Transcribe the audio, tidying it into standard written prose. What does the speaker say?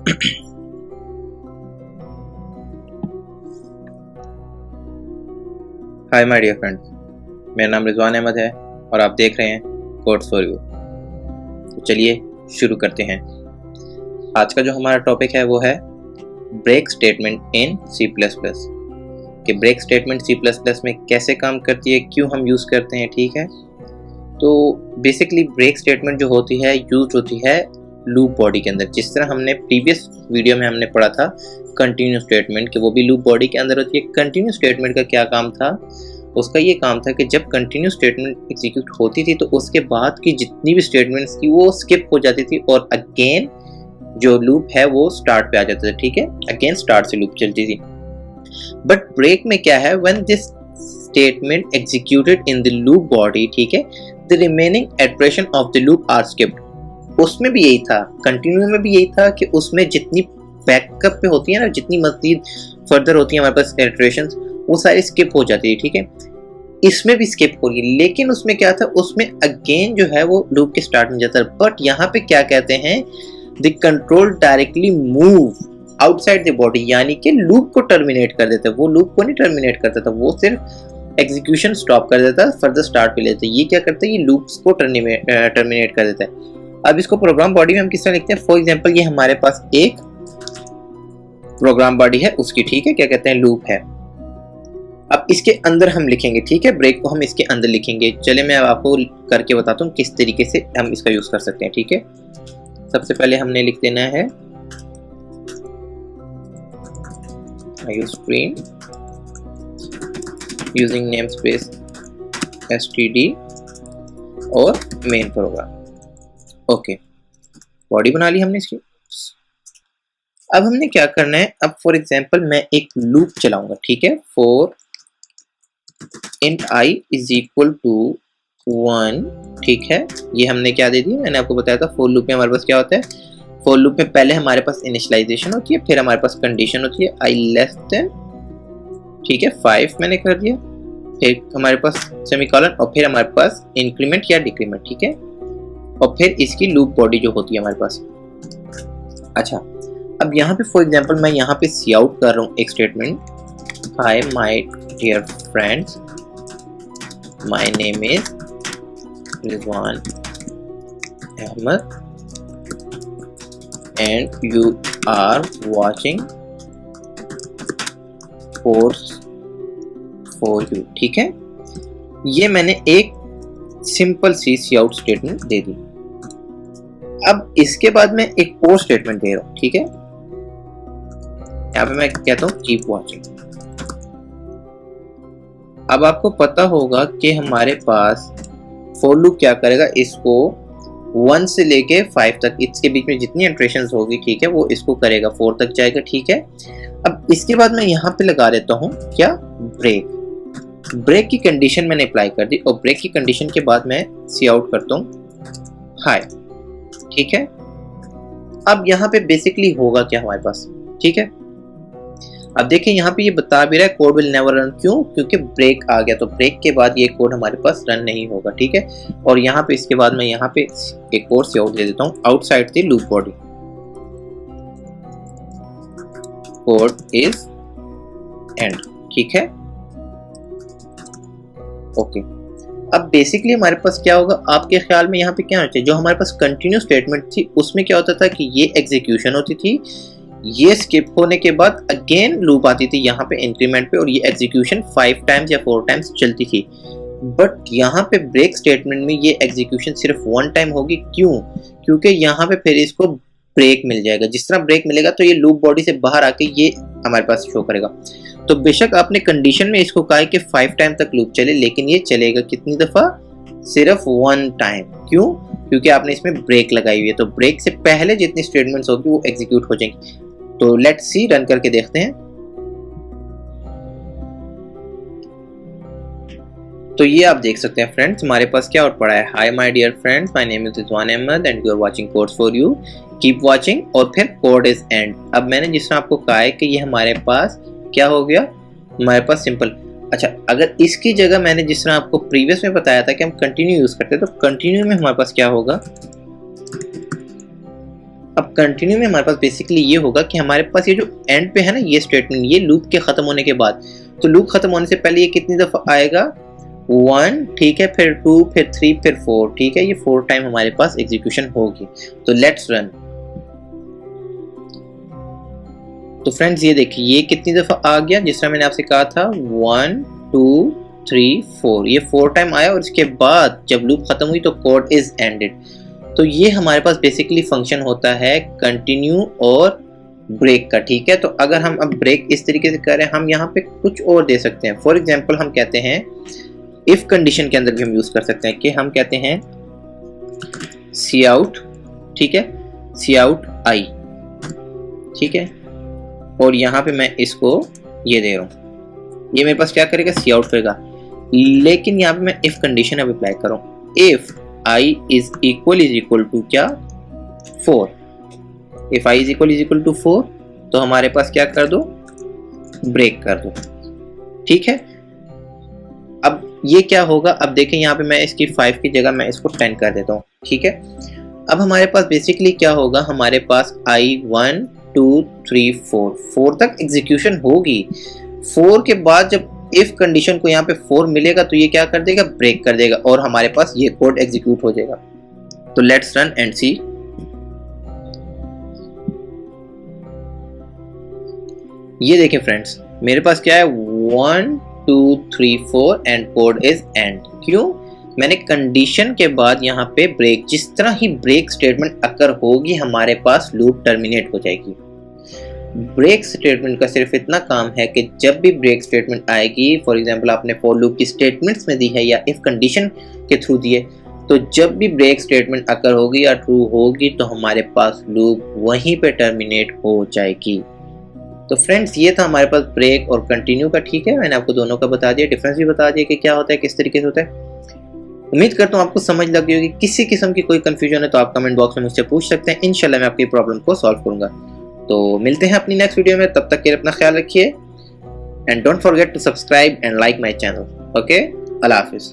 Hi my dear friends, मेरा नाम रिजवान अहमद है और आप देख रहे हैं कोड्स फॉर यू। तो चलिए शुरू करते हैं। आज का जो हमारा टॉपिक है वो है ब्रेक स्टेटमेंट इन C++। कि ब्रेक स्टेटमेंट C++ में कैसे काम करती है, क्यों हम यूज़ करते हैं, ठीक है। तो बेसिकली ब्रेक स्टेटमेंट जो होती है यूज होती है लूप बॉडी के अंदर। जिस तरह हमने प्रीवियस वीडियो में हमने पढ़ा था कंटिन्यू स्टेटमेंट कि वो भी लूप बॉडी के अंदर होती है। कंटिन्यू स्टेटमेंट का क्या काम था? उसका ये काम था कि जब कंटिन्यू स्टेटमेंट एग्जीक्यूट होती थी तो उसके बाद की जितनी भी स्टेटमेंट्स थी वो स्किप हो जाती थी और अगेन जो लूप है वो स्टार्ट पे आ जाता था, ठीक है। अगेन स्टार्ट से लूप चलती थी। बट ब्रेक में क्या है, when this statement executed in the loop body, ठीक है, the remaining iteration of the loop are skipped. उसमें भी यही था, कंटिन्यू में भी यही था कि उसमें जितनी बैकअप पे होती है ना, जितनी मजीद फर्दर होती है हमारे पास इटरेशंस, वो सारी स्किप हो जाती है, ठीक है। इसमें भी स्किप हो रही है, लेकिन उसमें क्या था, उसमें अगेन जो है वो लूप के स्टार्ट में जाता है। बट यहाँ पे क्या कहते हैं, the control directly move outside the body, यानी कि लूप को टर्मिनेट कर देता है। वो लूप को नहीं टर्मिनेट करता था, वो सिर्फ एग्जीक्यूशन स्टॉप कर देता है, फर्दर स्टार्ट पे लेता है। ये क्या करता है, ये लूप्स को टर्मिनेट कर देता है। अब इसको प्रोग्राम बॉडी में हम किस तरह लिखते हैं? फॉर एग्जांपल ये हमारे पास एक प्रोग्राम बॉडी है उसकी, ठीक है, क्या कहते हैं, लूप है। अब इसके अंदर हम लिखेंगे, ठीक है, ब्रेक को हम इसके अंदर लिखेंगे। चले मैं आपको करके बताता हूँ किस तरीके से हम इसका यूज कर सकते हैं, ठीक है। सबसे पहले हमने लिख देना है screen using name space std और मेन प्रोग्राम। ओके, बॉडी बना ली हमने इसकी। अब हमने क्या करना है, अब फॉर एग्जांपल मैं एक लूप चलाऊंगा, ठीक है, for int I is equal to 1, ठीक है। ये हमने क्या दे दी, मैंने आपको बताया था फॉर लूप में हमारे पास क्या होता है। फॉर लूप में पहले हमारे पास इनिशियलाइजेशन होती है, फिर हमारे पास कंडीशन होती है I लेस देन, ठीक है, 5 मैंने कर दिया, फिर हमारे पास सेमीकोलन और फिर हमारे पास इंक्रीमेंट या डिक्रीमेंट, ठीक है, और फिर इसकी लूप बॉडी जो होती है हमारे पास। अच्छा, अब यहाँ पे फॉर एग्जांपल मैं यहाँ पे सी आउट कर रहा हूँ एक statement, hi my dear friends, my name is Rizwan Ahmad and you are watching course for you, ठीक है। ये मैंने एक simple C C out statement दे दी। अब इसके बाद मैं एक और स्टेटमेंट दे रहा हूं, ठीक है। यहाँ पे मैं कहता हूं कीप वॉचिंग। अब आपको पता होगा कि हमारे पास फॉर लूप क्या करेगा, इसको 1 से लेके 5 तक, इसके बीच में जितनी इटरेशंस होगी, ठीक है, वो इसको करेगा, 4 तक जाएगा, ठीक है। अब इसके बाद मैं यहाँ पे लगा देता हूँ क्या, ब्रेक। ब्रेक की कंडीशन मैंने अप्लाई कर दी और ब्रेक की कंडीशन के बाद मैं सी आउट करता हूँ हाय, ठीक है। अब यहाँ पे बेसिकली होगा क्या हमारे पास, ठीक है। अब देखिए यहाँ पे ये बता भी रहा है कोड विल नेवर रन, क्यों? क्योंकि ब्रेक आ गया, तो ब्रेक के बाद ये कोड हमारे पास रन नहीं होगा, ठीक है। और यहाँ पे इसके बाद मैं यहाँ पे एक और सी आउट दे देता हूँ, outside the loop body code is and, ठीक है, ओके। अब बेसिकली हमारे पास क्या होगा, आपके ख्याल में यहाँ पे क्या होना चाहिए, जो हमारे पास कंटिन्यू स्टेटमेंट थी उसमें क्या होता था कि ये एग्जीक्यूशन होती थी, ये स्किप होने के बाद अगेन लूप आती थी यहाँ पे इंक्रीमेंट पे, और ये एग्जीक्यूशन 5 टाइम्स या 4 टाइम्स चलती थी। बट यहाँ पे ब्रेक स्टेटमेंट में ये एग्जीक्यूशन सिर्फ 1 टाइम होगी, क्यों? क्योंकि यहाँ पे फिर इसको ब्रेक मिल जाएगा। जिस तरह ब्रेक मिलेगा तो ये लूप बॉडी से बाहर आके ये हमारे पास शो करेगा। तो बेशक आपने कंडीशन में इसको कहा है कि 5 टाइम तक लूप चले, लेकिन ये चलेगा कितनी दफा, सिर्फ 1 टाइम। क्यों? क्योंकि आपने इसमें ब्रेक लगाई हुई है, तो ब्रेक से पहले जितनी स्टेटमेंट्स होगी वो एग्जीक्यूट हो जाएंगी। तो लेट्स सी, रन करके देखते हैं। तो ये आप देख सकते हैं फ्रेंड्स, हमारे पास क्या और पड़ा है, hi my dear friends, my name is Rizwan Ahmad and you are watching codes for you, keep watching, और फिर कोड इज एंड। अब मैंने जिस तरह आपको कहा है कि ये हमारे पास क्या हो गया, हमारे पास सिंपल। अच्छा, अगर इसकी जगह मैंने जिस तरह आपको प्रीवियस में बताया था कि हम कंटिन्यू यूज करते हैं, तो कंटिन्यू में हमारे पास क्या होगा, अब कंटिन्यू में हमारे पास बेसिकली ये होगा कि हमारे पास ये जो एंड पे है ना ये स्टेटमेंट, ये लूप के खत्म होने के बाद, तो लूप खत्म होने से पहले ये कितनी दफा आएगा 1, ठीक है, फिर 2, फिर 3, फिर 4, ठीक है, ये 4 टाइम हमारे पास एग्जीक्यूशन होगी। तो लेट्स रन। तो फ्रेंड्स ये देखिए ये कितनी दफा आ गया, जिस तरह मैंने आपसे कहा था 1, 2, 3, 4, ये 4 टाइम आया और इसके बाद जब लूप खत्म हुई तो कोड इज एंडेड। तो ये हमारे पास बेसिकली फंक्शन होता है कंटिन्यू और ब्रेक का, ठीक है। तो अगर हम अब ब्रेक इस तरीके से करें, हम यहाँ पे कुछ और दे सकते हैं। फॉर एग्जांपल हम कहते हैं इफ कंडीशन के अंदर भी हम यूज कर सकते हैं कि हम कहते हैं सी आउट, ठीक है, सी आउट आई, ठीक है, और यहाँ पे मैं इसको ये दे रहा हूँ, ये मेरे पास क्या करेगा सी आउट करेगा। लेकिन यहाँ पे मैं इफ कंडीशन अब अप्लाई करूँ, if i is equal to क्या 4, if i is equal to 4 तो हमारे पास क्या कर दो ब्रेक कर दो, ठीक है। अब ये क्या होगा, अब देखें यहाँ पे मैं इसकी 5 की जगह मैं इसको 10 कर देता हूँ, ठीक है। अब हमारे पास बेसिकली क्या होगा, हमारे पास आई 1, 2, 3, 4 तक एग्जीक्यूशन होगी। 4 के बाद जब इफ कंडीशन को यहाँ पे 4 मिलेगा तो ये क्या कर देगा ब्रेक कर देगा और हमारे पास ये कोड एग्जीक्यूट हो जाएगा। तो लेट्स रन एंड सी। ये देखें फ्रेंड्स मेरे पास क्या है 1, 2, 3, 4 एंड कोड इज एंड। क्यों, मैंने कंडीशन के बाद यहाँ पे ब्रेक, जिस तरह ही ब्रेक स्टेटमेंट अकर होगी हमारे पास लूप टर्मिनेट हो जाएगी। ब्रेक स्टेटमेंट का सिर्फ इतना काम है कि जब भी ब्रेक स्टेटमेंट आएगी, फॉर एग्जांपल आपने फॉर लूप की स्टेटमेंट्स में दी है या इफ कंडीशन के थ्रू दी है, तो जब भी ब्रेक स्टेटमेंट अकर होगी या ट्रू होगी तो हमारे पास लूप वहीं पे टर्मिनेट हो जाएगी। तो फ्रेंड्स ये था हमारे पास ब्रेक और कंटिन्यू का, ठीक है। मैंने आपको दोनों का बता दिया, डिफरेंस भी बता दिया कि क्या होता है, किस तरीके से होता है। उम्मीद करता हूँ आपको समझ लग गई होगी। किसी किस्म की कोई कंफ्यूजन है तो आप कमेंट बॉक्स में मुझसे पूछ सकते हैं, इंशाल्लाह मैं आपकी प्रॉब्लम को सॉल्व करूंगा। तो मिलते हैं अपनी नेक्स्ट वीडियो में, तब तक के लिए अपना ख्याल रखिए and don't forget to subscribe and like my channel. Okay, अल्लाह हाफिज़।